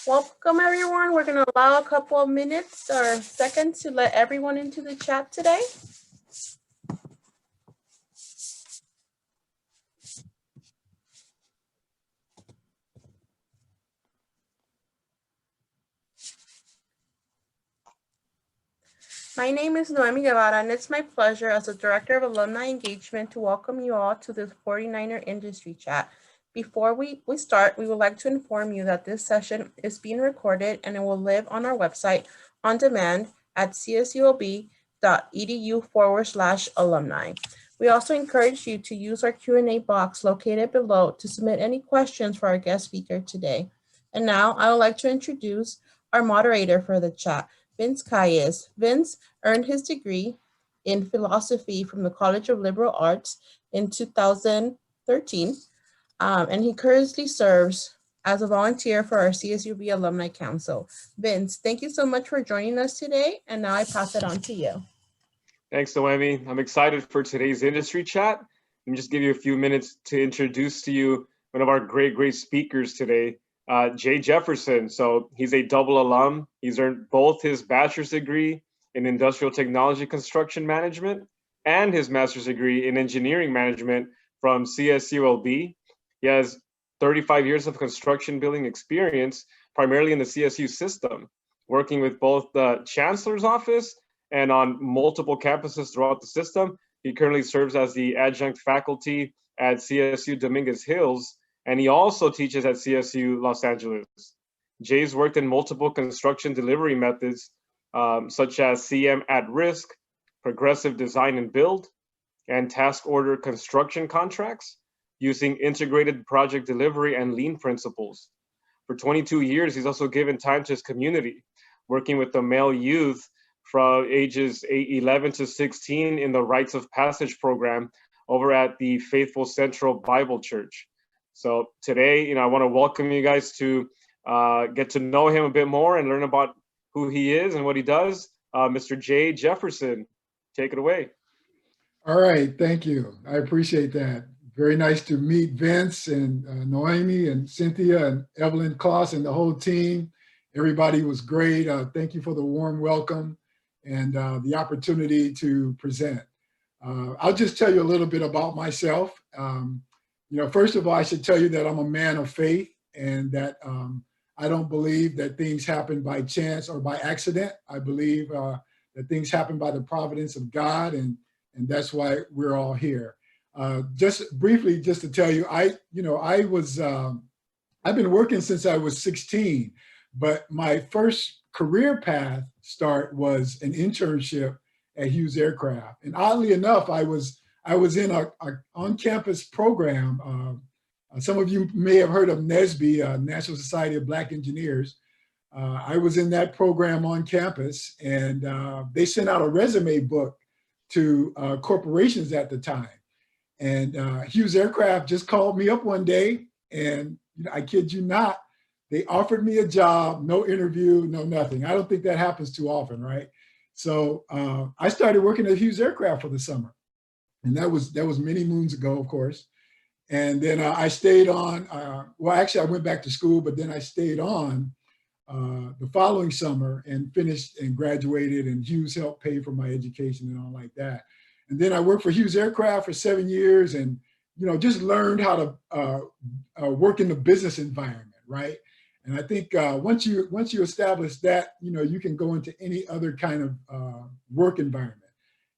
Welcome everyone. We're going to allow a couple of minutes or seconds to let everyone into the chat today. My name is Noemi Guevara, and it's my pleasure as the Director of Alumni Engagement to welcome you all to this 49er Industry Chat. Before we start, we would like to inform you that this session is being recorded and it will live on our website on demand at csulb.edu/alumni. We also encourage you to use our Q&A box located below to submit any questions for our guest speaker today. And now I would like to introduce our moderator for the chat, Vince Calles. Vince earned his degree in philosophy from the College of Liberal Arts in 2013, and he currently serves as a volunteer for our CSUB Alumni Council. Vince, thank you so much for joining us today, and now I pass it on to you. Thanks, Noemi. I'm excited for today's industry chat. Let me just give you a few minutes to introduce to you one of our great speakers today, Jay Jefferson. So he's a double alum. He's earned both his bachelor's degree in industrial technology construction management and his master's degree in engineering management from CSULB. He has 35 years of construction building experience, primarily in the CSU system, working with both the Chancellor's office and on multiple campuses throughout the system. He currently serves as the Adjunct Faculty at CSU Dominguez Hills, and he also teaches at CSU Los Angeles. Jay's worked in multiple construction delivery methods, such as CM at risk, progressive design and build, and task order construction contracts, using integrated project delivery and lean principles. For 22 years, he's also given time to his community, working with the male youth from ages 11 to 16 in the Rites of Passage program over at the Faithful Central Bible Church. So today, I want to welcome you guys to get to know him a bit more and learn about who he is and what he does. Mr. Jay Jefferson, take it away. All right, thank you. I appreciate that. Very nice to meet Vince and Noemi and Cynthia and Evelyn Kloss and the whole team. Everybody was great. Thank you for the warm welcome and the opportunity to present. I'll just tell you a little bit about myself. First of all, I should tell you that I'm a man of faith and that I don't believe that things happen by chance or by accident. I believe that things happen by the providence of God, and that's why we're all here. Just briefly, just to tell you, I've been working since I was 16, but my first career path start was an internship at Hughes Aircraft. And oddly enough, I was in a on-campus program. Some of you may have heard of NSBE, National Society of Black Engineers. I was in that program on campus, and they sent out a resume book to corporations at the time. And Hughes Aircraft just called me up one day, and I kid you not, they offered me a job, no interview, no nothing. I don't think that happens too often, right? So I started working at Hughes Aircraft for the summer. And that was many moons ago, of course. And then I stayed on, well, actually I went back to school, but then I stayed on the following summer and finished and graduated, and Hughes helped pay for my education and all like that. And then I worked for Hughes Aircraft for 7 years and, just learned how to work in the business environment, right? And I think once you establish that, you can go into any other kind of work environment.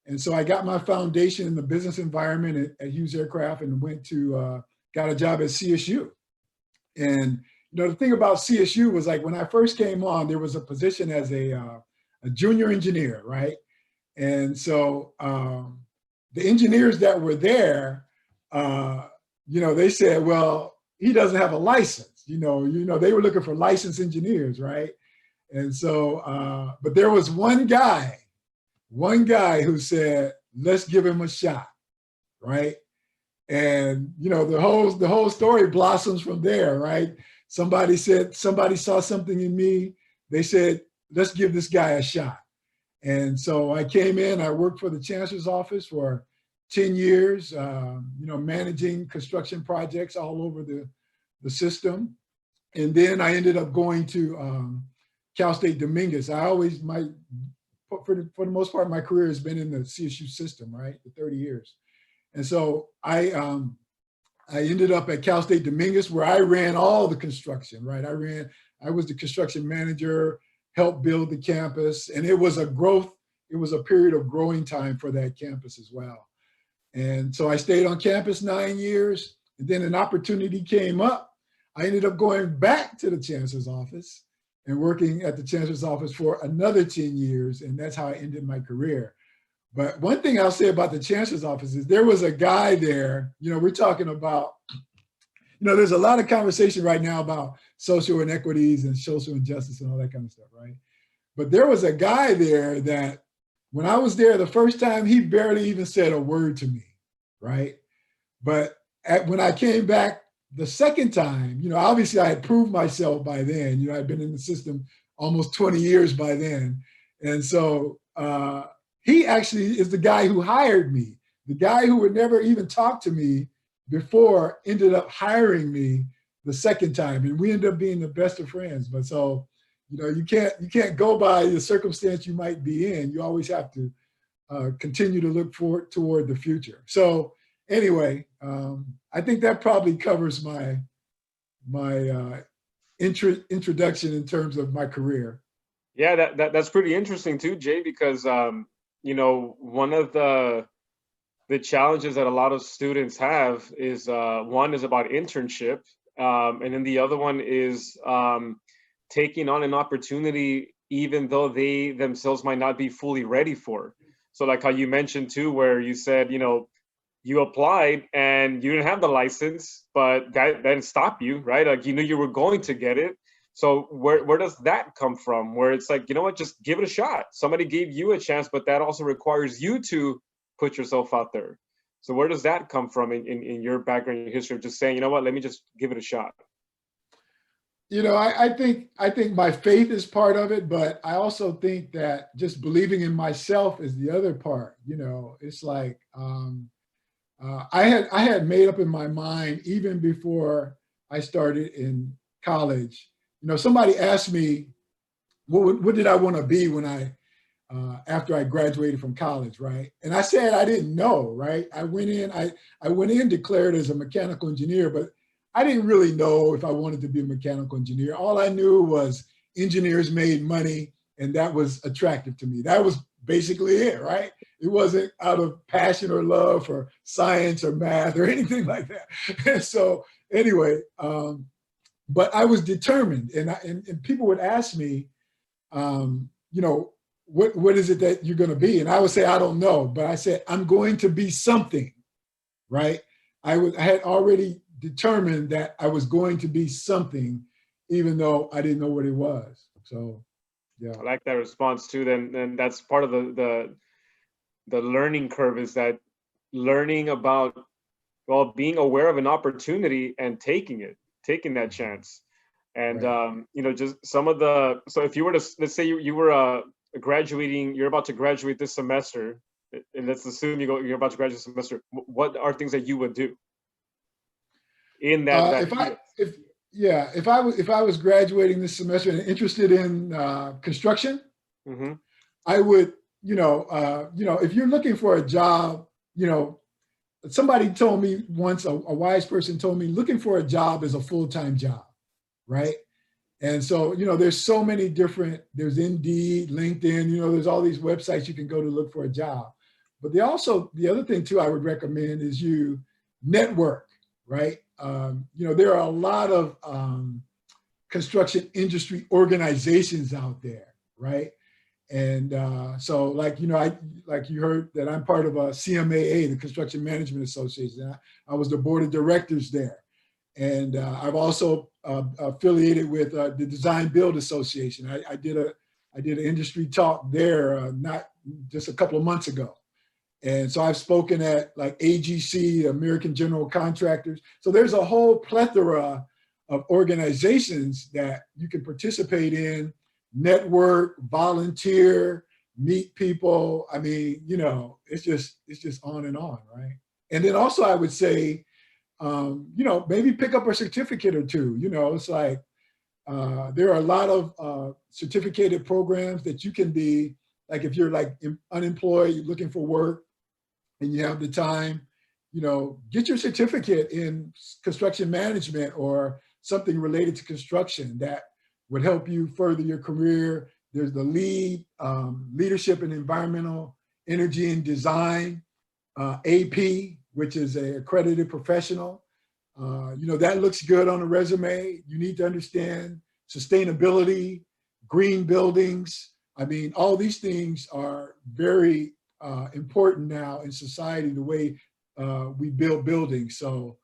And so I got my foundation in the business environment at Hughes Aircraft and got a job at CSU. And the thing about CSU was, like, when I first came on, there was a position as a junior engineer, right? And so the engineers that were there, they said, well, he doesn't have a license. They were looking for licensed engineers, right? And so, but there was one guy who said, let's give him a shot, right? And the whole story blossoms from there, right? Somebody saw something in me. They said, let's give this guy a shot. And so I came in, I worked for the Chancellor's office for 10 years, managing construction projects all over the system. And then I ended up going to Cal State Dominguez. I always, for the most part, my career has been in the CSU system, right, for 30 years. And so I ended up at Cal State Dominguez, where I ran all the construction, right? I was the construction manager, helped build the campus, and it was a period of growing time for that campus as well. And so I stayed on campus 9 years, and then an opportunity came up. I ended up going back to the Chancellor's office and working at the Chancellor's office for another 10 years, and that's how I ended my career. But one thing I'll say about the Chancellor's office is there was a guy there, we're talking about, there's a lot of conversation right now about social inequities and social injustice and all that kind of stuff, right? But there was a guy there that when I was there the first time, he barely even said a word to me, right? But when I came back the second time, obviously I had proved myself by then. I'd been in the system almost 20 years by then. And so he actually is the guy who hired me. The guy who would never even talk to me before ended up hiring me the second time. And we ended up being the best of friends. But so, you can't go by the circumstance you might be in. You always have to continue to look toward the future. So anyway, I think that probably covers my introduction in terms of my career. Yeah, that's pretty interesting too, Jay, because one of the challenges that a lot of students have is one is about internship, and then the other one is taking on an opportunity even though they themselves might not be fully ready for. So like how you mentioned too, where you said, you applied and you didn't have the license, but that didn't stop you, right? Like you knew you were going to get it. So where does that come from? Where it's like, just give it a shot. Somebody gave you a chance, but that also requires you to put yourself out there. So where does that come from in your background, your history of just saying, let me just give it a shot? I think my faith is part of it, but I also think that just believing in myself is the other part. It's like I had made up in my mind even before I started in college. Somebody asked me, what did I want to be when after I graduated from college, right? And I said I didn't know, right? I went in declared as a mechanical engineer, but I didn't really know if I wanted to be a mechanical engineer. All I knew was engineers made money, and that was attractive to me. That was basically it, right? It wasn't out of passion or love for science or math or anything like that. So anyway, but I was determined, and people would ask me, what is it that you're going to be? And I would say, I don't know, but I said, I'm going to be something, right? I had already determined that I was going to be something, even though I didn't know what it was. So, yeah. I like that response too. Then that's part of the learning curve, is that learning about, being aware of an opportunity and taking that chance. And, right. just some of so if you were to, let's say you were you're about to graduate this semester, and let's assume you're about to graduate this semester, what are things that you would do in that if I was graduating this semester and interested in construction, mm-hmm. I would, if you're looking for a job, somebody told me once, a wise person told me, looking for a job is a full-time job, right? And so, there's so many there's Indeed, LinkedIn, there's all these websites you can go to look for a job. But the other thing too I would recommend is you network, right? There are a lot of construction industry organizations out there, right? And so like you heard that I'm part of a CMAA, the Construction Management Association. I was the board of directors there. And I've also affiliated with the Design Build Association. I did an industry talk there not just a couple of months ago. And so I've spoken at like AGC, American General Contractors. So there's a whole plethora of organizations that you can participate in, network, volunteer, meet people. I mean, it's just on and on, right? And then also I would say, maybe pick up a certificate or two. It's like There are a lot of certificated programs that you can be, like if you're like unemployed, you're looking for work and you have the time, get your certificate in construction management or something related to construction that would help you further your career. There's the leadership in environmental energy and design, AP, which is a accredited professional. That looks good on a resume. You need to understand sustainability, green buildings. I mean, all these things are very important now in society, the way we build buildings. So,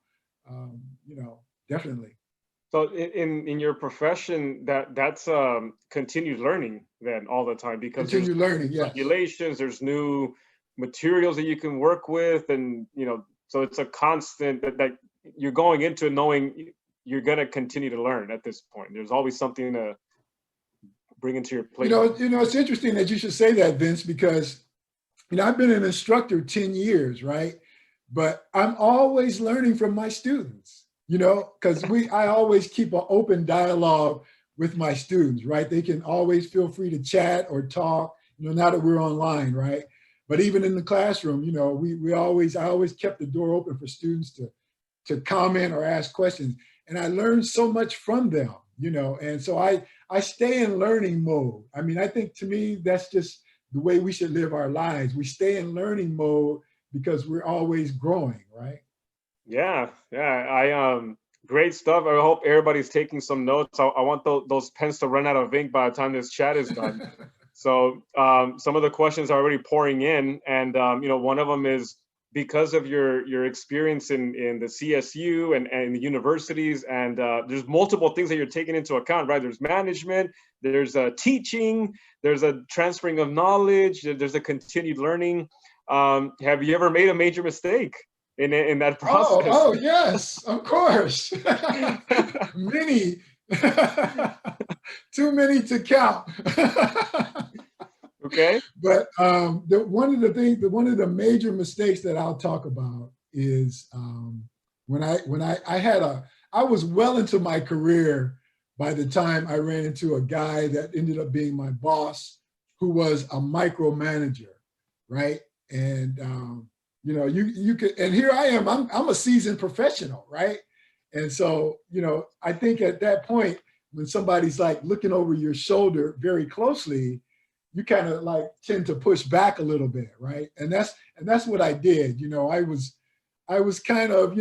definitely. So in your profession, that's continued learning then all the time, because Continued learning, yes. regulations, there's new materials that you can work with, and so it's a constant that you're going into knowing you're going to continue to learn at this point. There's always something to bring into your plate. It's interesting that you should say that, Vince, because I've been an instructor 10 years, right? But I'm always learning from my students, because I always keep an open dialogue with my students, right? They can always feel free to chat or talk, now that we're online, right? But even in the classroom, I always kept the door open for students to comment or ask questions. And I learned so much from them, and so I stay in learning mode. I mean, I think to me, that's just the way we should live our lives. We stay in learning mode because we're always growing, right? Yeah. Great stuff. I hope everybody's taking some notes. I want those pens to run out of ink by the time this chat is done. So some of the questions are already pouring in, and one of them is, because of your experience in the CSU and the universities, and there's multiple things that you're taking into account, right? There's management, there's teaching, there's a transferring of knowledge, there's a continued learning. Have you ever made a major mistake in that process? Oh yes, of course. Many. Too many to count. Okay. But one of the major mistakes that I'll talk about is when I was well into my career by the time I ran into a guy that ended up being my boss, who was a micromanager, right? And you could, and here I am, I'm a seasoned professional, right? And so, I think at that point, when somebody's like looking over your shoulder very closely, you kind of like tend to push back a little bit, right? And that's what I did. I was kind of,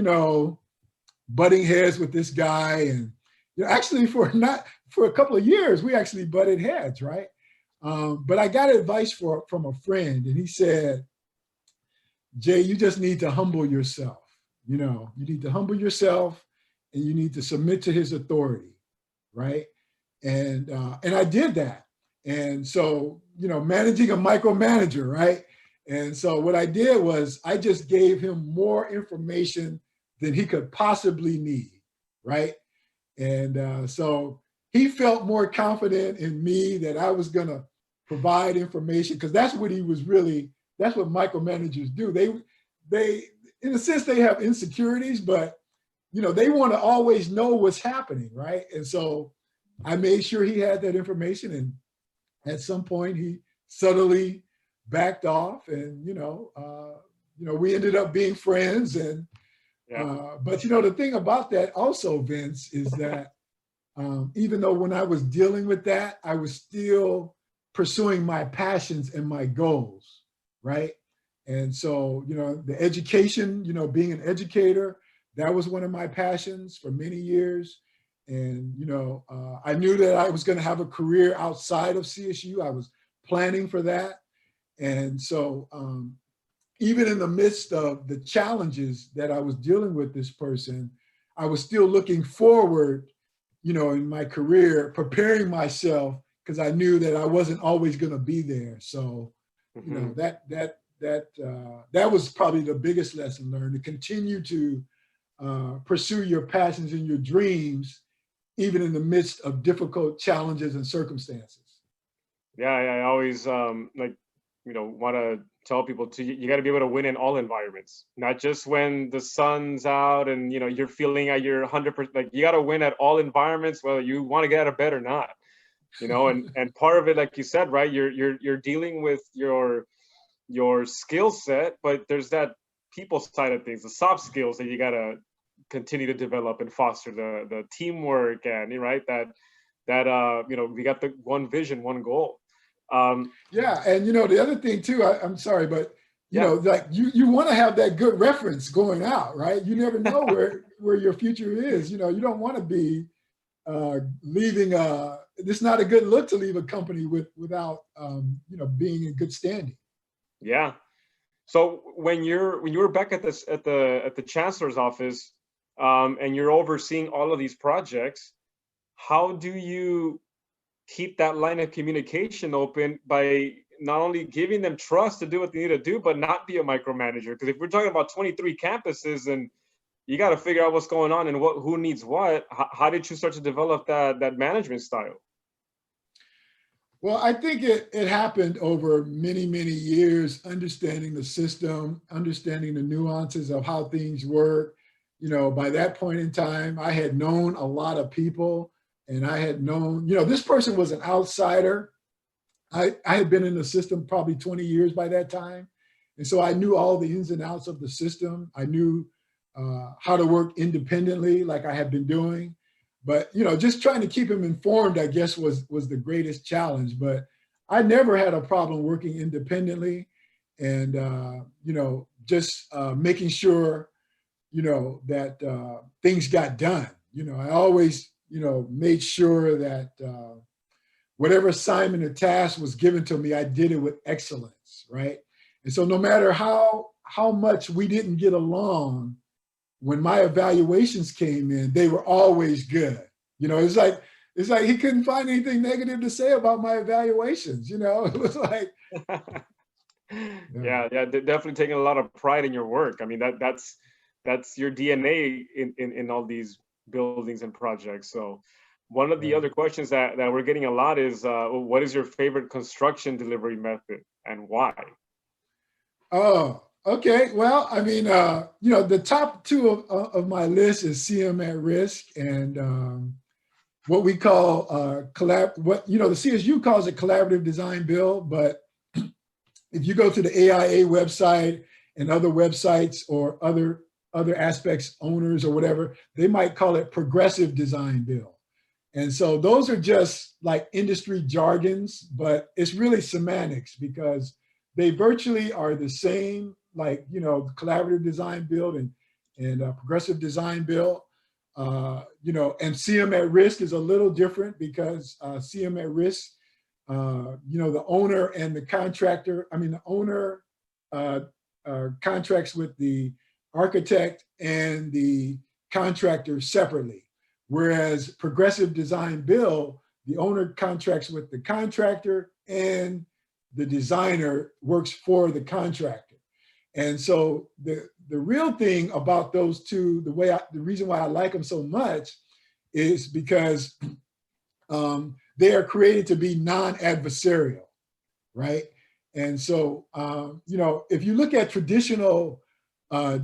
butting heads with this guy, and actually for a couple of years, we actually butted heads, right? But I got advice from a friend, and he said, Jay, you just need to humble yourself. You need to humble yourself, and you need to submit to his authority, right? And I did that. And so, managing a micromanager, right? And so what I did was I just gave him more information than he could possibly need, right? And so he felt more confident in me that I was gonna provide information, because that's what micromanagers do. They, in a sense, they have insecurities, but they want to always know what's happening, right? And so I made sure he had that information, and at some point he subtly backed off, and we ended up being friends. And but the thing about that also, Vince, is that even though when I was dealing with that, I was still pursuing my passions and my goals, right? And so the education, being an educator, that was one of my passions for many years. And, I knew that I was going to have a career outside of CSU. I was planning for that. And so even in the midst of the challenges that I was dealing with this person, I was still looking forward, in my career, preparing myself, because I knew that I wasn't always going to be there. So, that was probably the biggest lesson learned, to continue to pursue your passions and your dreams, even in the midst of difficult challenges and circumstances. Yeah, I always want to tell people to, you got to be able to win in all environments, not just when the sun's out and you're feeling at your 100%. Like, you got to win at all environments, whether you want to get out of bed or not. And part of it, like you said, right, you're dealing with your skill set, but there's that people side of things, the soft skills that you got to continue to develop and foster, the teamwork, and right, that we got the one vision, one goal. Yeah, and the other thing too, I'm sorry, but like you want to have that good reference going out, right? You never know where your future is. You don't want to be leaving. It's not a good look to leave a company without being in good standing. Yeah. So when you were back at the Chancellor's office, and you're overseeing all of these projects, how do you keep that line of communication open by not only giving them trust to do what they need to do, but not be a micromanager? Because if we're talking about 23 campuses and you got to figure out what's going on and who needs what, how did you start to develop that management style? Well, I think it happened over many, many years, understanding the system, understanding the nuances of how things work. By that point in time, I had known a lot of people, and I had known, this person was an outsider. I had been in the system probably 20 years by that time. And so I knew all the ins and outs of the system. I knew how to work independently like I had been doing. But, just trying to keep him informed, I guess, was the greatest challenge. But I never had a problem working independently and, just making sure, that things got done. I always, made sure that whatever assignment or task was given to me, I did it with excellence, right? And so no matter how much we didn't get along, when my evaluations came in, they were always good. It's like he couldn't find anything negative to say about my evaluations. It was like, yeah, definitely taking a lot of pride in your work. I mean, that's your DNA in all these buildings and projects. So one of the other questions that we're getting a lot is, what is your favorite construction delivery method and why? Oh, okay. Well, I mean, the top two of my list is CM at risk and what we call the CSU calls it collaborative design build. But if you go to the AIA website and other websites or other aspects, owners or whatever, they might call it progressive design build. And so those are just like industry jargons, but it's really semantics because they virtually are the same, like, collaborative design build and progressive design build. And CM at risk is a little different because CM at risk, the owner and the contractor, the owner contracts with the architect and the contractor separately. Whereas progressive design build, the owner contracts with the contractor and the designer works for the contractor. And so the real thing about those two, the reason why I like them so much is because they are created to be non-adversarial, right? And so, if you look at traditional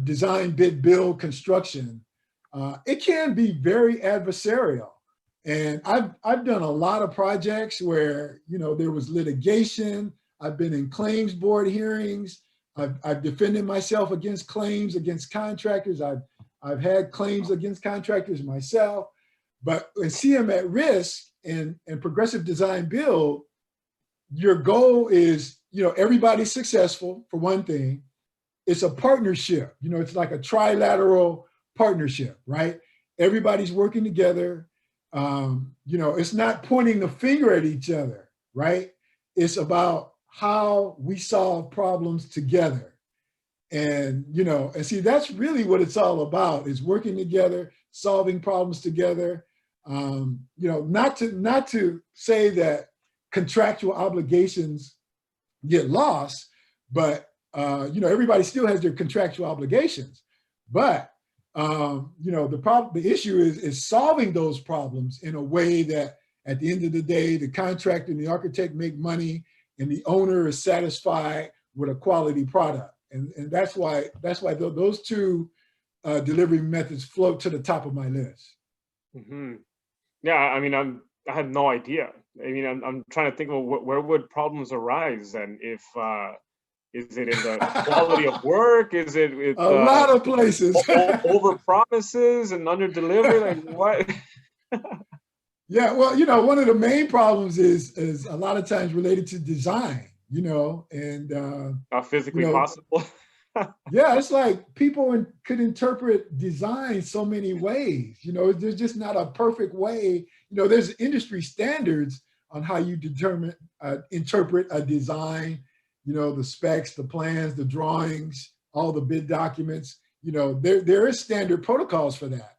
design, bid, build, construction, it can be very adversarial. And I've done a lot of projects where, there was litigation. I've been in claims board hearings. I've defended myself against claims against contractors. I've had claims against contractors myself. But in CM at risk and progressive design build, your goal is, everybody's successful for one thing. It's a partnership. It's like a trilateral partnership, right? Everybody's working together. It's not pointing the finger at each other, right? It's about how we solve problems together. And, and see, that's really what it's all about, is working together, solving problems together. Not to say that contractual obligations get lost, but, everybody still has their contractual obligations. But, the issue is solving those problems in a way that at the end of the day, the contractor and the architect make money and the owner is satisfied with a quality product. And that's why those two delivery methods float to the top of my list. Hmm. Yeah, I mean, I had no idea. I mean, I'm trying to think of where would problems arise, and if is it in the quality of work? Is it with A lot of places. over promises and under delivery? Like what? Yeah, well, you know, one of the main problems is a lot of times related to design, you know, and Not physically you know, possible. yeah, it's like people could interpret design so many ways. You know, there's just not a perfect way. You know, there's industry standards on how you interpret a design. You know, the specs, the plans, the drawings, all the bid documents. You know, there is standard protocols for that.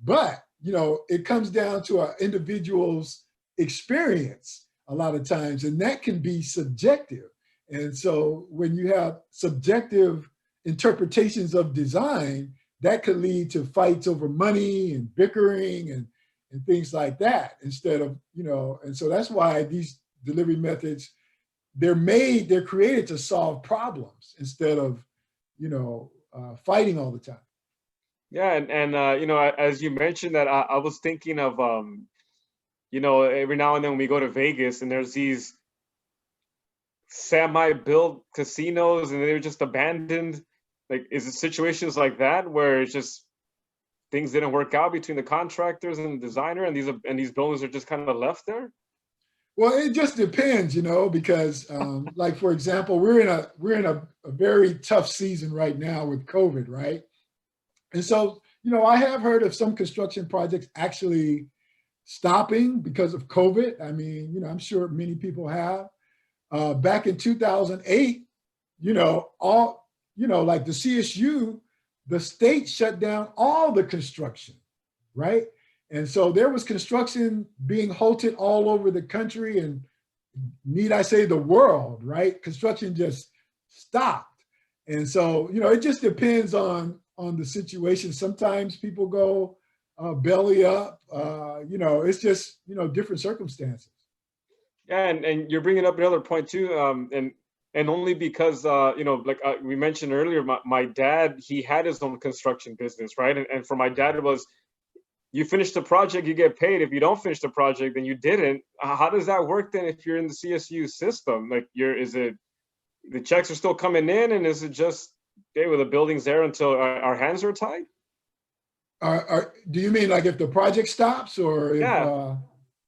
But you know, it comes down to an individual's experience a lot of times, and that can be subjective. And so when you have subjective interpretations of design, that could lead to fights over money and bickering and things like that instead of, you know, and so that's why these delivery methods, they're created to solve problems instead of, you know, fighting all the time. Yeah, and you know, as you mentioned that, I was thinking of you know, every now and then we go to Vegas and there's these semi-built casinos and they're just abandoned. Like, is it situations like that where it's just things didn't work out between the contractors and the designer, and these buildings are just kind of left there? Well, it just depends, you know, because like, for example, we're in a very tough season right now with COVID, right? And so, you know, I have heard of some construction projects actually stopping because of COVID. I mean, you know, I'm sure many people have. Back in 2008, you know, like the CSU, the state shut down all the construction, right? And so there was construction being halted all over the country, and need I say the world, right? Construction just stopped. And so, you know, it just depends on the situation. Sometimes people go belly up, you know, it's just, you know, different circumstances. Yeah, and you're bringing up another point too, and only because you know, like we mentioned earlier, my dad, he had his own construction business, right? And for my dad, it was, you finish the project, you get paid. If you don't finish the project, then you didn't. How does that work then if you're in the CSU system? Like, is it the checks are still coming in, and is it just, okay, well, the building's there until our hands are tied? Do you mean like if the project stops, or if? Yeah.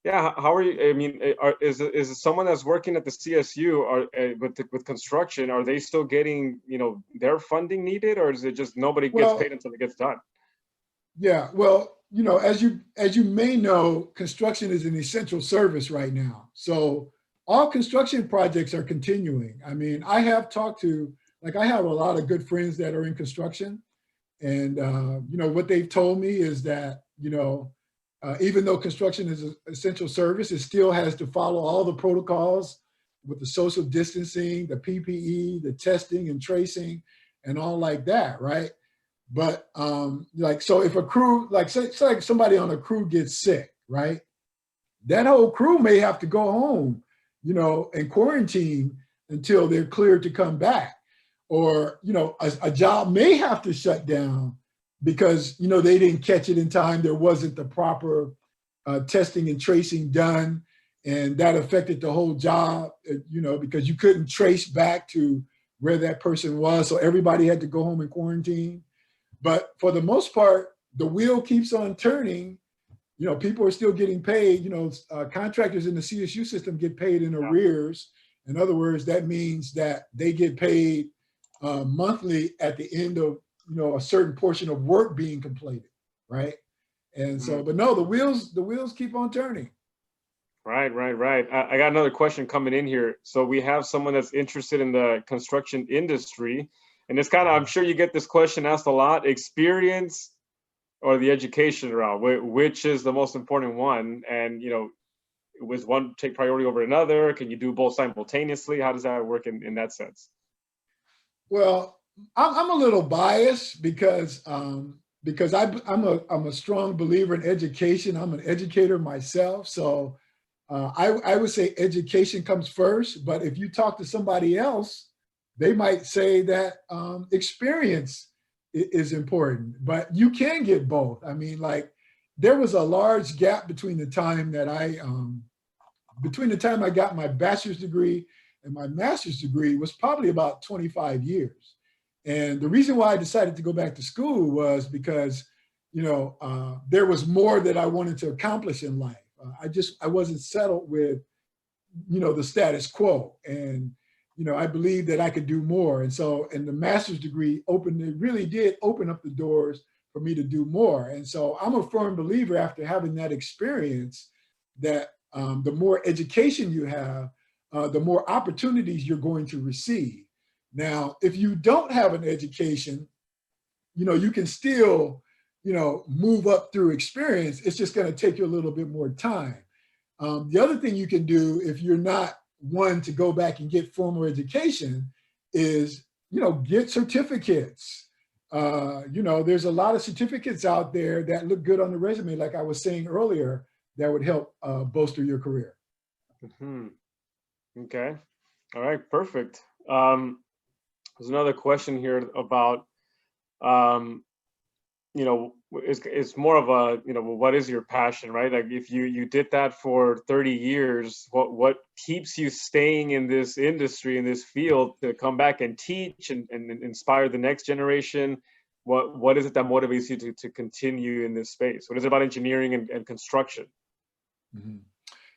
Yeah, how are you? I mean, is it someone that's working at the CSU or with construction? Are they still getting, you know, their funding needed, or is it just nobody gets paid until it gets done? Yeah, well, you know, as you may know, construction is an essential service right now. So all construction projects are continuing. I mean, I have a lot of good friends that are in construction, and you know, what they've told me is that, you know, even though construction is an essential service, it still has to follow all the protocols with the social distancing, the PPE, the testing and tracing, and all like that, right? But like, so if a crew, like say like somebody on a crew gets sick, right? That whole crew may have to go home, you know, and quarantine until they're cleared to come back. Or, you know, a job may have to shut down because, you know, they didn't catch it in time. There wasn't the proper testing and tracing done. And that affected the whole job, you know, because you couldn't trace back to where that person was. So everybody had to go home and quarantine. But for the most part, the wheel keeps on turning. You know, people are still getting paid. You know, contractors in the CSU system get paid in arrears. In other words, that means that they get paid monthly at the end of, you know, a certain portion of work being completed, right? And so, but no, the wheels keep on turning. Right. I got another question coming in here. So we have someone that's interested in the construction industry, and it's kind of, I'm sure you get this question asked a lot: experience or the education route, which is the most important one? And, you know, was one take priority over another? Can you do both simultaneously? How does that work in that sense? Well, I'm a little biased because I'm a strong believer in education. I'm an educator myself, so I would say education comes first. But if you talk to somebody else they might say that experience is important, but you can get both. I mean, like there was a large gap between the time that between the time I got my bachelor's degree and my master's degree was probably about 25 years. And the reason why I decided to go back to school was because, there was more that I wanted to accomplish in life. I wasn't settled with, the status quo. And, I believed that I could do more. And the master's degree it really did open up the doors for me to do more. And so I'm a firm believer after having that experience that the more education you have, the more opportunities you're going to receive. Now, if you don't have an education, you can still, move up through experience. It's just going to take you a little bit more time. The other thing you can do if you're not one to go back and get formal education is, get certificates. There's a lot of certificates out there that look good on the resume, like I was saying earlier, that would help bolster your career. Mm-hmm. Okay. All right. Perfect. There's another question here about, it's more of a, what is your passion, right? Like if you did that for 30 years, what keeps you staying in this industry, in this field to come back and teach and inspire the next generation? What is it that motivates you to continue in this space? What is it about engineering and construction? Mm-hmm.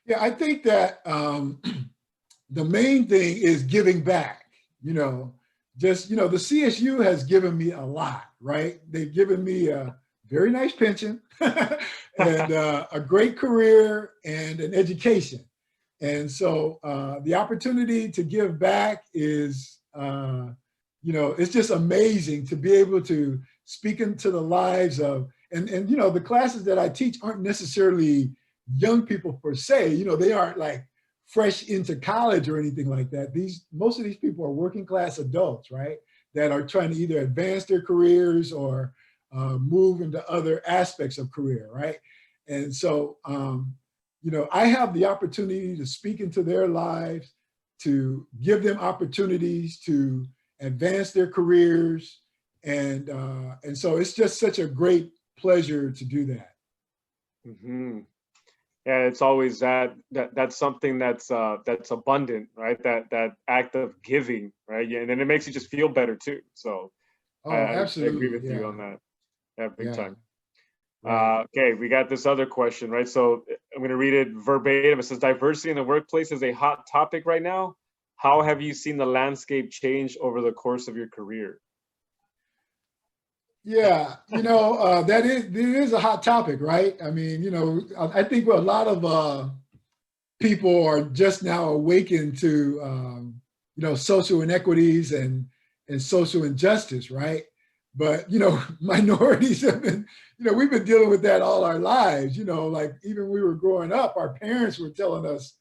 Yeah, I think that the main thing is giving back, the CSU has given me a lot, right? They've given me a very nice pension and a great career and an education. And so the opportunity to give back is, it's just amazing to be able to speak into the lives of, and the classes that I teach aren't necessarily young people per se, they aren't like fresh into college or anything like that. Most of these people are working class adults, right? That are trying to either advance their careers or move into other aspects of career, right? And so, I have the opportunity to speak into their lives, to give them opportunities to advance their careers. And so it's just such a great pleasure to do that. Mm-hmm. Yeah, it's always that's something that's abundant, right? That act of giving, right? Yeah, and then it makes you just feel better too. So absolutely. I agree with you on that. Yeah, big time. Right. Okay, we got this other question, right? So I'm going to read it verbatim. It says, diversity in the workplace is a hot topic right now. How have you seen the landscape change over the course of your career? Yeah, it is a hot topic, right? I mean, I think a lot of people are just now awakened to, social inequities and social injustice, right? But, minorities have been, we've been dealing with that all our lives, like even when we were growing up, our parents were telling us,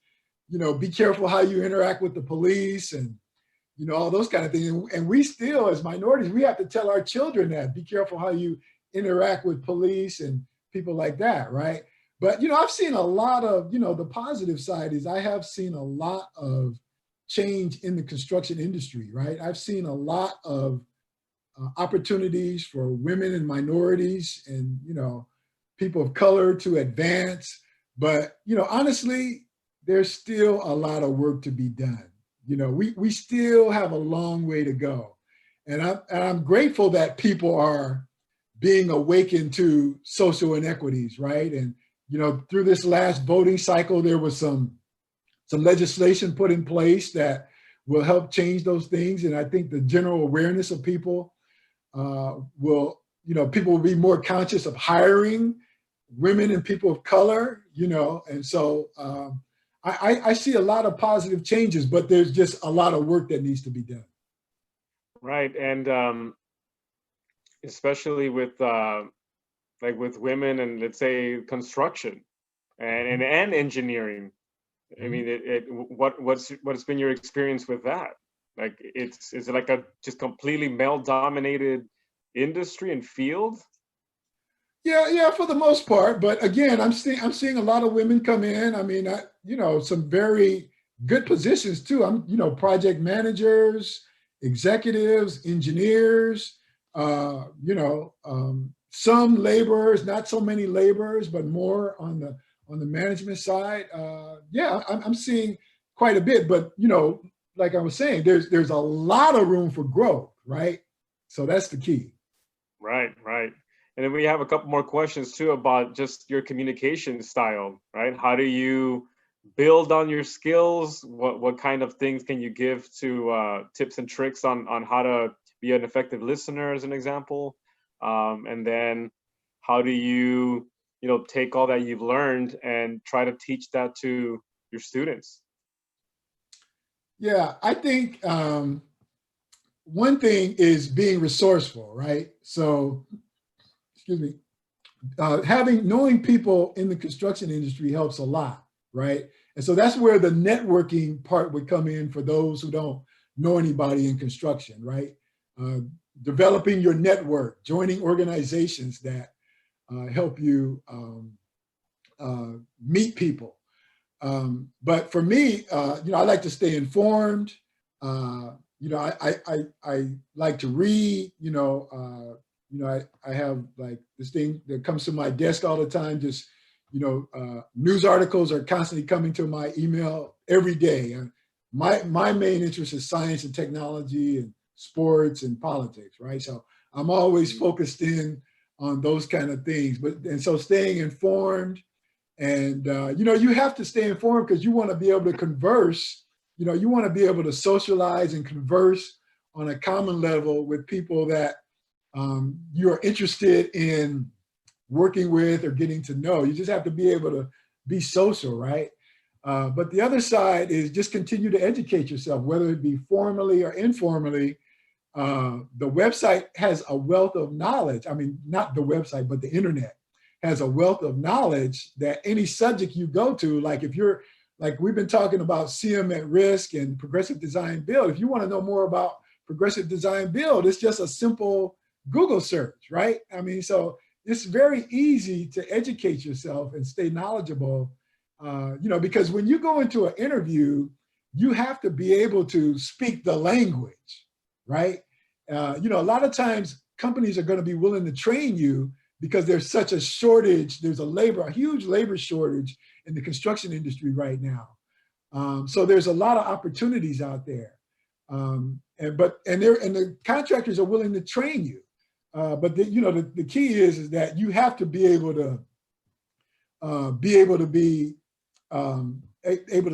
be careful how you interact with the police and, all those kind of things. And we still, as minorities, we have to tell our children that, be careful how you interact with police and people like that, right? But, I've seen a lot of, the positive side is I have seen a lot of change in the construction industry, right? I've seen a lot of opportunities for women and minorities and, people of color to advance. But, honestly, there's still a lot of work to be done. We still have a long way to go. And I'm grateful that people are being awakened to social inequities, right? And, through this last voting cycle, there was some legislation put in place that will help change those things. And I think the general awareness of people people will be more conscious of hiring women and people of color, and so I see a lot of positive changes, but there's just a lot of work that needs to be done. Right. And especially with with women and let's say construction and engineering. I mean, what's been your experience with that? Like, is it like a just completely male-dominated industry and field? Yeah, for the most part. But again, I'm seeing a lot of women come in. I mean, some very good positions too. Project managers executives, engineers, some laborers, not so many laborers, but more on the management side. Yeah, I'm seeing quite a bit, but like I was saying, there's a lot of room for growth, right? So that's the key. Right, right. And then we have a couple more questions too about just your communication style, right? How do you build on your skills? What kind of things can you give to tips and tricks on how to be an effective listener, as an example? And then how do you, take all that you've learned and try to teach that to your students? Yeah, I think one thing is being resourceful, right? So, excuse me, knowing people in the construction industry helps a lot, right? And so that's where the networking part would come in for those who don't know anybody in construction, right? Developing your network, joining organizations that help you meet people. But for me, I like to stay informed. I like to read. I have like this thing that comes to my desk all the time. Just news articles are constantly coming to my email every day. And my main interest is science and technology and sports and politics, right? So I'm always focused in on those kind of things. And so staying informed. And, you have to stay informed because you want to be able to converse, you want to be able to socialize and converse on a common level with people that you're interested in working with or getting to know. You just have to be able to be social, right? But the other side is just continue to educate yourself, whether it be formally or informally. The website has a wealth of knowledge. I mean, not the website, but the internet has a wealth of knowledge that any subject you go to, like if you're, like we've been talking about CM at risk and progressive design build, if you want to know more about progressive design build, it's just a simple Google search, right? I mean, so it's very easy to educate yourself and stay knowledgeable, because when you go into an interview, you have to be able to speak the language, right? A lot of times companies are going to be willing to train you because there's such a shortage. There's a huge labor shortage in the construction industry right now. So there's a lot of opportunities out there. And the contractors are willing to train you. But the key is that you have to be able to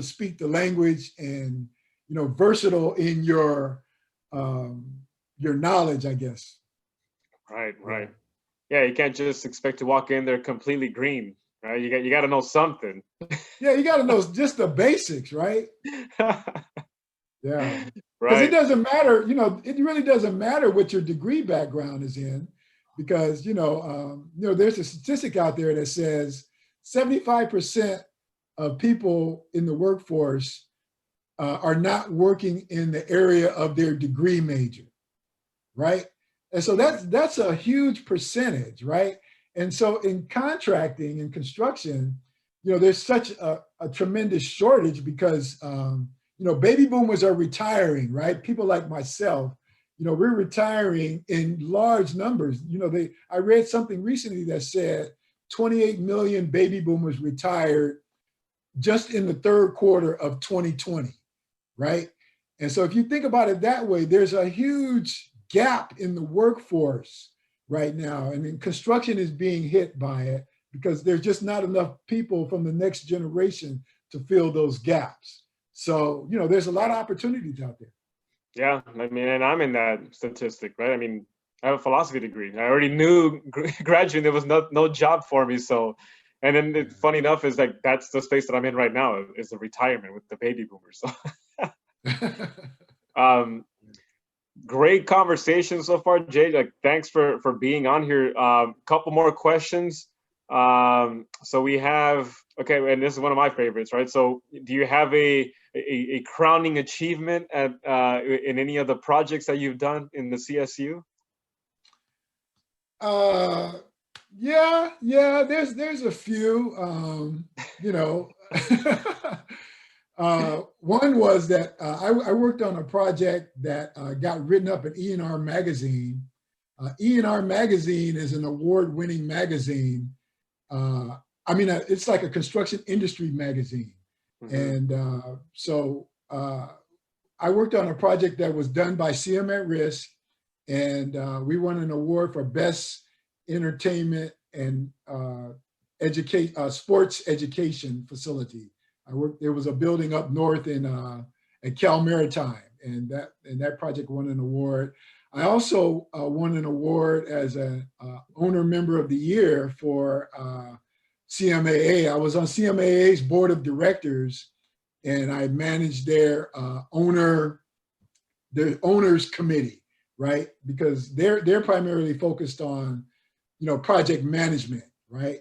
speak the language and, versatile in your knowledge, I guess. Right, right. Yeah, you can't just expect to walk in there completely green, right? You got to know something. Yeah, you got to know just the basics, right? Yeah. Because Right. it doesn't matter, it really doesn't matter what your degree background is in, because, there's a statistic out there that says 75% of people in the workforce are not working in the area of their degree major, right? And so that's a huge percentage, right? And so in contracting and construction, there's such a tremendous shortage because, baby boomers are retiring, right? People like myself, we're retiring in large numbers. I read something recently that said 28 million baby boomers retired just in the third quarter of 2020, right? And so if you think about it that way, there's a huge gap in the workforce right now. And then construction is being hit by it because there's just not enough people from the next generation to fill those gaps. So, there's a lot of opportunities out there. Yeah, I mean, and I'm in that statistic, right? I mean, I have a philosophy degree. I already knew graduating there was no job for me. So, and then funny enough is like, that's the space that I'm in right now is the retirement with the baby boomers. So, great conversation so far, Jay. Like, thanks for being on here. Couple more questions. So we have, okay, and this is one of my favorites, right? So do you have a crowning achievement at in any of the projects that you've done in the CSU? Yeah, there's a few, One was that I worked on a project that got written up in E&R Magazine. E&R Magazine is an award-winning magazine. It's like a construction industry magazine. Mm-hmm. And so I worked on a project that was done by CM at Risk, and we won an award for best entertainment and sports education facility. There was a building up north at Cal Maritime, and that project won an award. I also won an award as an owner member of the year for CMAA. I was on CMAA's board of directors, and I managed their owners committee, right? Because they're primarily focused on, project management, right?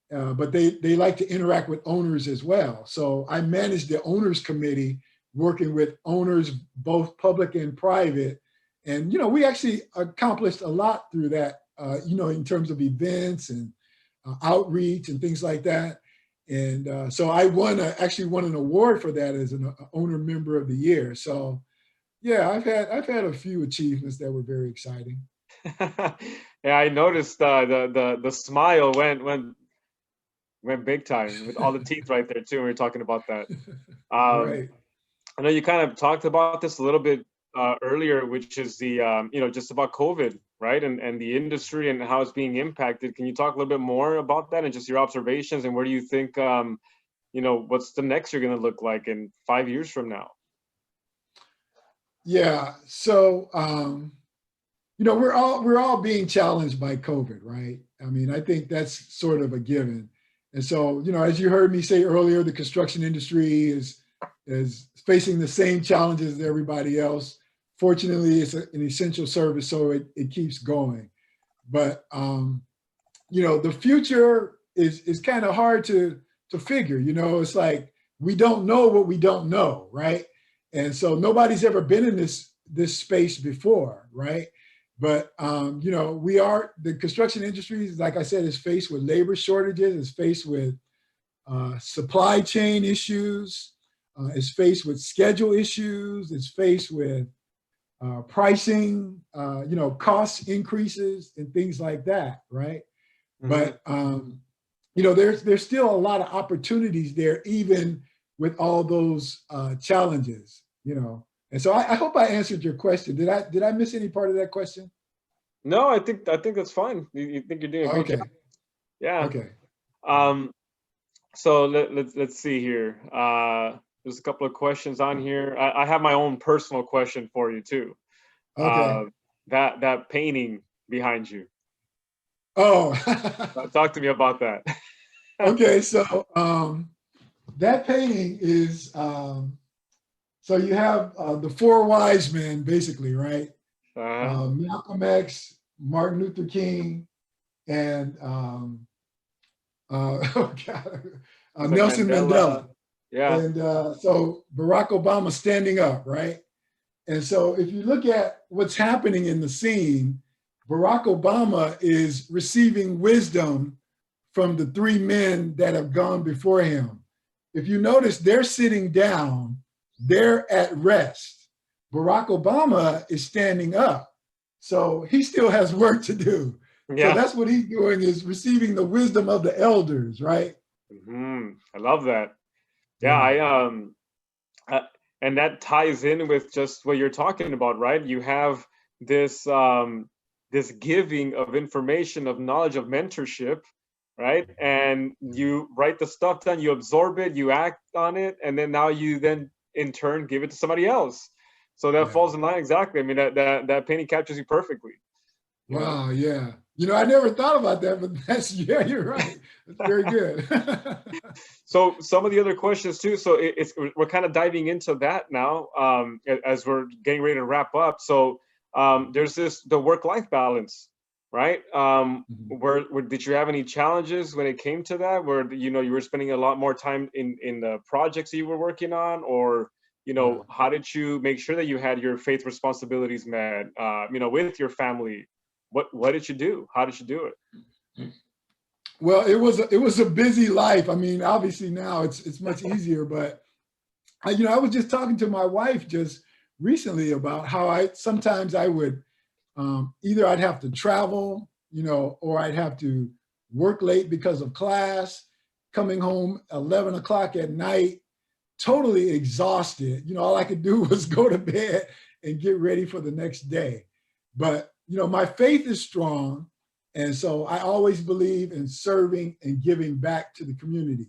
But they like to interact with owners as well. So I managed the owners committee, working with owners, both public and private. And, we actually accomplished a lot through that, in terms of events and outreach and things like that. And so I actually won an award for that as an owner member of the year. So yeah, I've had a few achievements that were very exciting. Yeah, I noticed the smile went big time with all the teeth right there too. We were talking about that. Right. I know you kind of talked about this a little bit earlier, which is the just about COVID, right? And the industry and how it's being impacted. Can you talk a little bit more about that and just your observations, and where do you think what's the next you're going to look like in 5 years from now? Yeah. So we're all being challenged by COVID, right? I think that's sort of a given. And so, as you heard me say earlier, the construction industry is facing the same challenges as everybody else. Fortunately, it's an essential service, so it keeps going. But the future is kind of hard to figure. It's like we don't know what we don't know, right? And so nobody's ever been in this space before, right? But the construction industry, like I said, is faced with labor shortages, is faced with supply chain issues, is faced with schedule issues, is faced with pricing, cost increases and things like that, right? Mm-hmm. But there's still a lot of opportunities there, even with all those challenges, And so I hope I answered your question. Did I miss any part of that question? No, I think that's fine. You think you're doing a great job. Yeah. Okay. So let's see here. There's a couple of questions on here. I have my own personal question for you too. Okay. That painting behind you. Oh. Talk to me about that. Okay, so that painting is so you have the four wise men, basically, right? Malcolm X, Martin Luther King, and Nelson Mandela. Yeah. And so Barack Obama standing up, right? And so if you look at what's happening in the scene, Barack Obama is receiving wisdom from the three men that have gone before him. If you notice, they're sitting down, they're at rest. Barack Obama is standing up. So he still has work to do. Yeah. So that's what he's doing, is receiving the wisdom of the elders, right? Mm-hmm. I love that. Yeah, and that ties in with just what you're talking about, right? You have this this giving of information, of knowledge, of mentorship, right? And you write the stuff down, you absorb it, you act on it, and then now you then in turn give it to somebody else. So that falls in line exactly. I mean, that painting captures you perfectly. Wow, yeah. I never thought about that, but you're right. That's very good. So some of the other questions too. So we're kind of diving into that now as we're getting ready to wrap up. So there's the work-life balance, right? Where did you have any challenges when it came to that? Where you were spending a lot more time in the projects that you were working on, or how did you make sure that you had your faith responsibilities met? With your family. What did you do? How did you do it? Well, it was a busy life. I mean, obviously now it's much easier, but I was just talking to my wife just recently about how sometimes I would either I'd have to travel, or I'd have to work late because of class, coming home 11 o'clock at night, totally exhausted. All I could do was go to bed and get ready for the next day. But, my faith is strong. And so I always believe in serving and giving back to the community.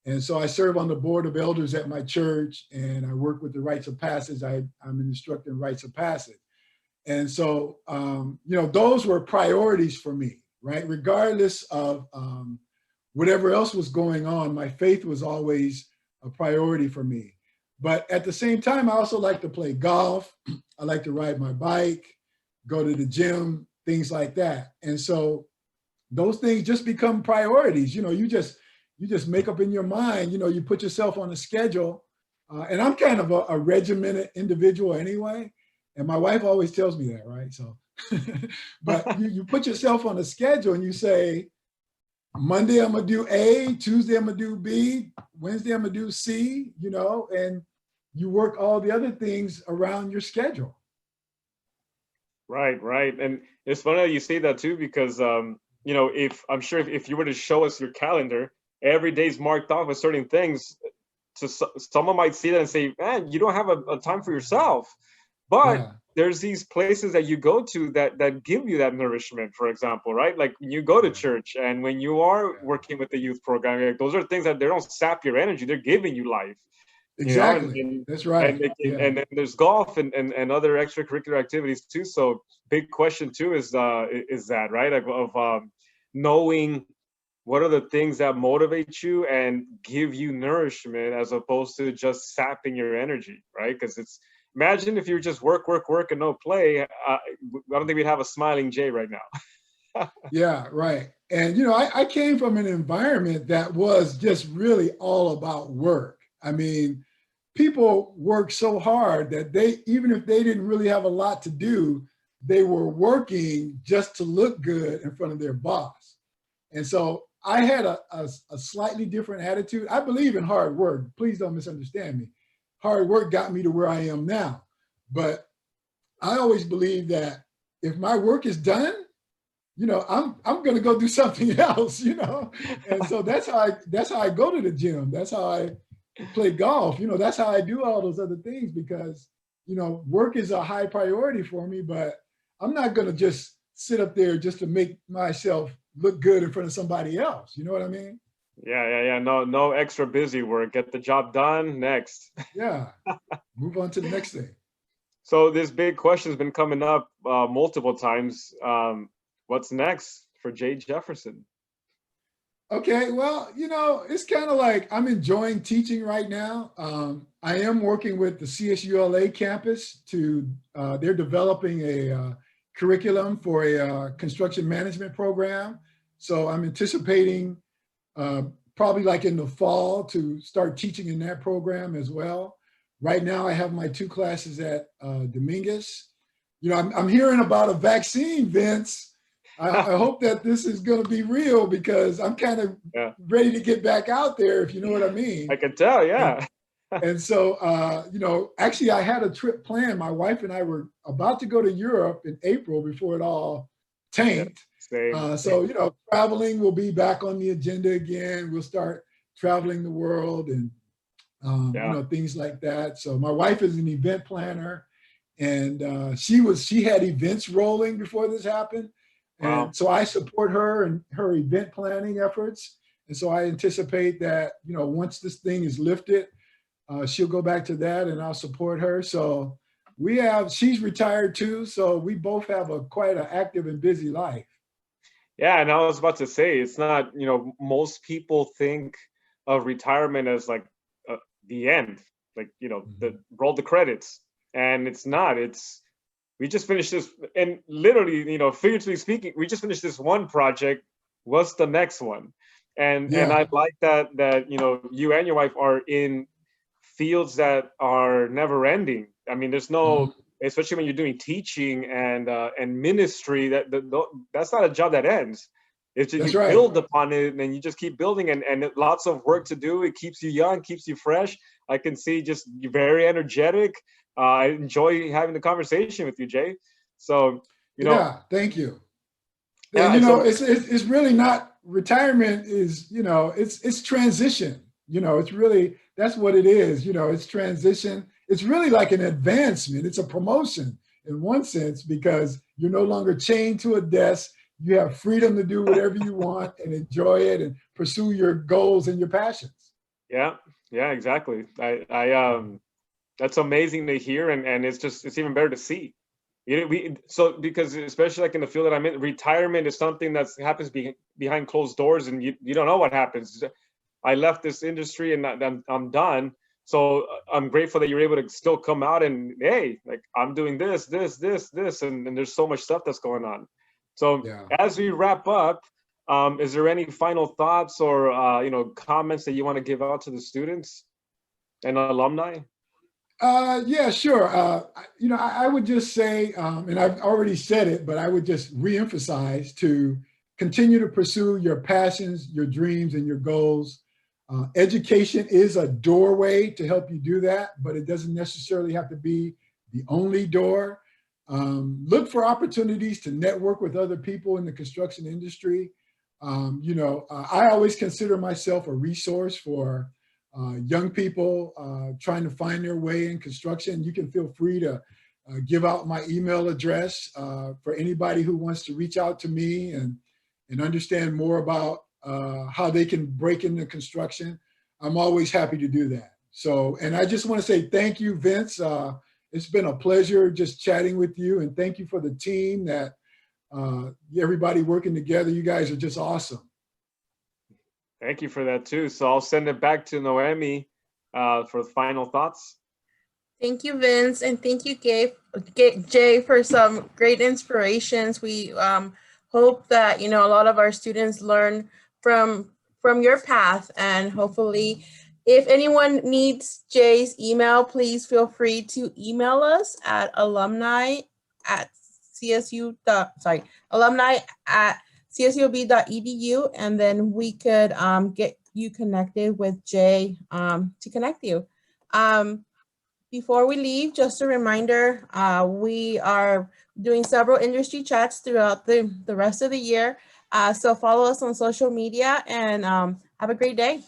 And so I serve on the board of elders at my church, and I work with the rites of passage. I'm an instructor in rites of passage. And so, those were priorities for me, right? Regardless of whatever else was going on, my faith was always a priority for me. But at the same time, I also like to play golf. I like to ride my bike, go to the gym, things like that. And so those things just become priorities. You just make up in your mind, you put yourself on a schedule. And I'm kind of a regimented individual anyway. And my wife always tells me that, right? So, but you put yourself on a schedule and you say, Monday, I'm gonna do A, Tuesday, I'm gonna do B, Wednesday, I'm gonna do C, and you work all the other things around your schedule. Right. And it's funny that you say that too, because, if I'm sure if you were to show us your calendar, every day's marked off with certain things. So someone might see that and say, man, you don't have a time for yourself. But there's these places that you go to that give you that nourishment, for example, right? Like you go to church, and when you are working with the youth program, like, those are things that they don't sap your energy. They're giving you life. Exactly. That's right. And then there's golf and other extracurricular activities too. So big question too is that, right? Of knowing what are the things that motivate you and give you nourishment as opposed to just sapping your energy, right? Because imagine if you just work and no play. I don't think we'd have a smiling Jay right now. Yeah, right. And, I came from an environment that was just really all about work. I mean, people work so hard that even if they didn't really have a lot to do, they were working just to look good in front of their boss. And so I had a slightly different attitude. I believe in hard work. Please don't misunderstand me. Hard work got me to where I am now. But I always believe that if my work is done, I'm going to go do something else, And so that's how I go to the gym. That's how I play golf. That's how I do all those other things because, work is a high priority for me, but I'm not going to just sit up there just to make myself look good in front of somebody else. You know what I mean? Yeah. No extra busy work. Get the job done. Next. Yeah. Move on to the next thing. So this big question has been coming up multiple times. What's next for Jay Jefferson? Okay, well, it's kind of like I'm enjoying teaching right now. I am working with the CSULA campus they're developing a curriculum for a construction management program. So I'm anticipating probably like in the fall to start teaching in that program as well. Right now I have my 2 classes at Dominguez. I'm hearing about a vaccine, Vince. I hope that this is going to be real because I'm kind of ready to get back out there, if you know what I mean. I can tell, yeah. And so, actually I had a trip planned. My wife and I were about to go to Europe in April before it all tanked. So, traveling will be back on the agenda again. We'll start traveling the world and, things like that. So my wife is an event planner and she had events rolling before this happened. And so I support her and her event planning efforts. And so I anticipate that, once this thing is lifted, she'll go back to that and I'll support her. So she's retired too. So we both have quite an active and busy life. Yeah. And I was about to say, it's not, most people think of retirement as like the end, like, roll the credits. And it's not. We just finished this, and literally, figuratively speaking, we just finished this one project. What's the next one? And I like that you and your wife are in fields that are never ending. I mean, there's no, especially when you're doing teaching and ministry, that's not a job that ends. It's just That's you right. build upon it and you just keep building and lots of work to do. It keeps you young, keeps you fresh. I can see just you're very energetic. I enjoy having the conversation with you, Jay. So, Yeah, thank you. And yeah, so it's really not retirement is, it's transition. It's really, that's what it is. It's transition. It's really like an advancement. It's a promotion in one sense because you're no longer chained to a desk. You have freedom to do whatever you want and enjoy it and pursue your goals and your passions. yeah, exactly. That's amazing to hear, and it's even better to see. So because especially like in the field that I'm in, retirement is something that happens behind closed doors, and you don't know what happens. I left this industry and I'm done. So I'm grateful that you're able to still come out and hey, like I'm doing this, and there's so much stuff that's going on. So Yeah. as we wrap up, is there any final thoughts or comments that you want to give out to the students and alumni? Yeah, sure. I would just say, and I've already said it, but I would just reemphasize to continue to pursue your passions, your dreams, and your goals. Education is a doorway to help you do that, but it doesn't necessarily have to be the only door. Look for opportunities to network with other people in the construction industry. I always consider myself a resource for young people trying to find their way in construction. You can feel free to give out my email address for anybody who wants to reach out to me and understand more about how they can break into construction. I'm always happy to do that. So, and I just want to say thank you, Vince. It's been a pleasure just chatting with you, and thank you for the team that everybody working together. You guys are just awesome. Thank you for that too. So I'll send it back to Noemi for final thoughts. Thank you, Vince, and thank you, Jay, for some great inspirations. We hope that a lot of our students learn from your path, and hopefully, if anyone needs Jay's email, please feel free to email us at alumni@csob.edu, and then we could get you connected with Jay to connect you. Before we leave, just a reminder, we are doing several industry chats throughout the rest of the year. So follow us on social media and have a great day.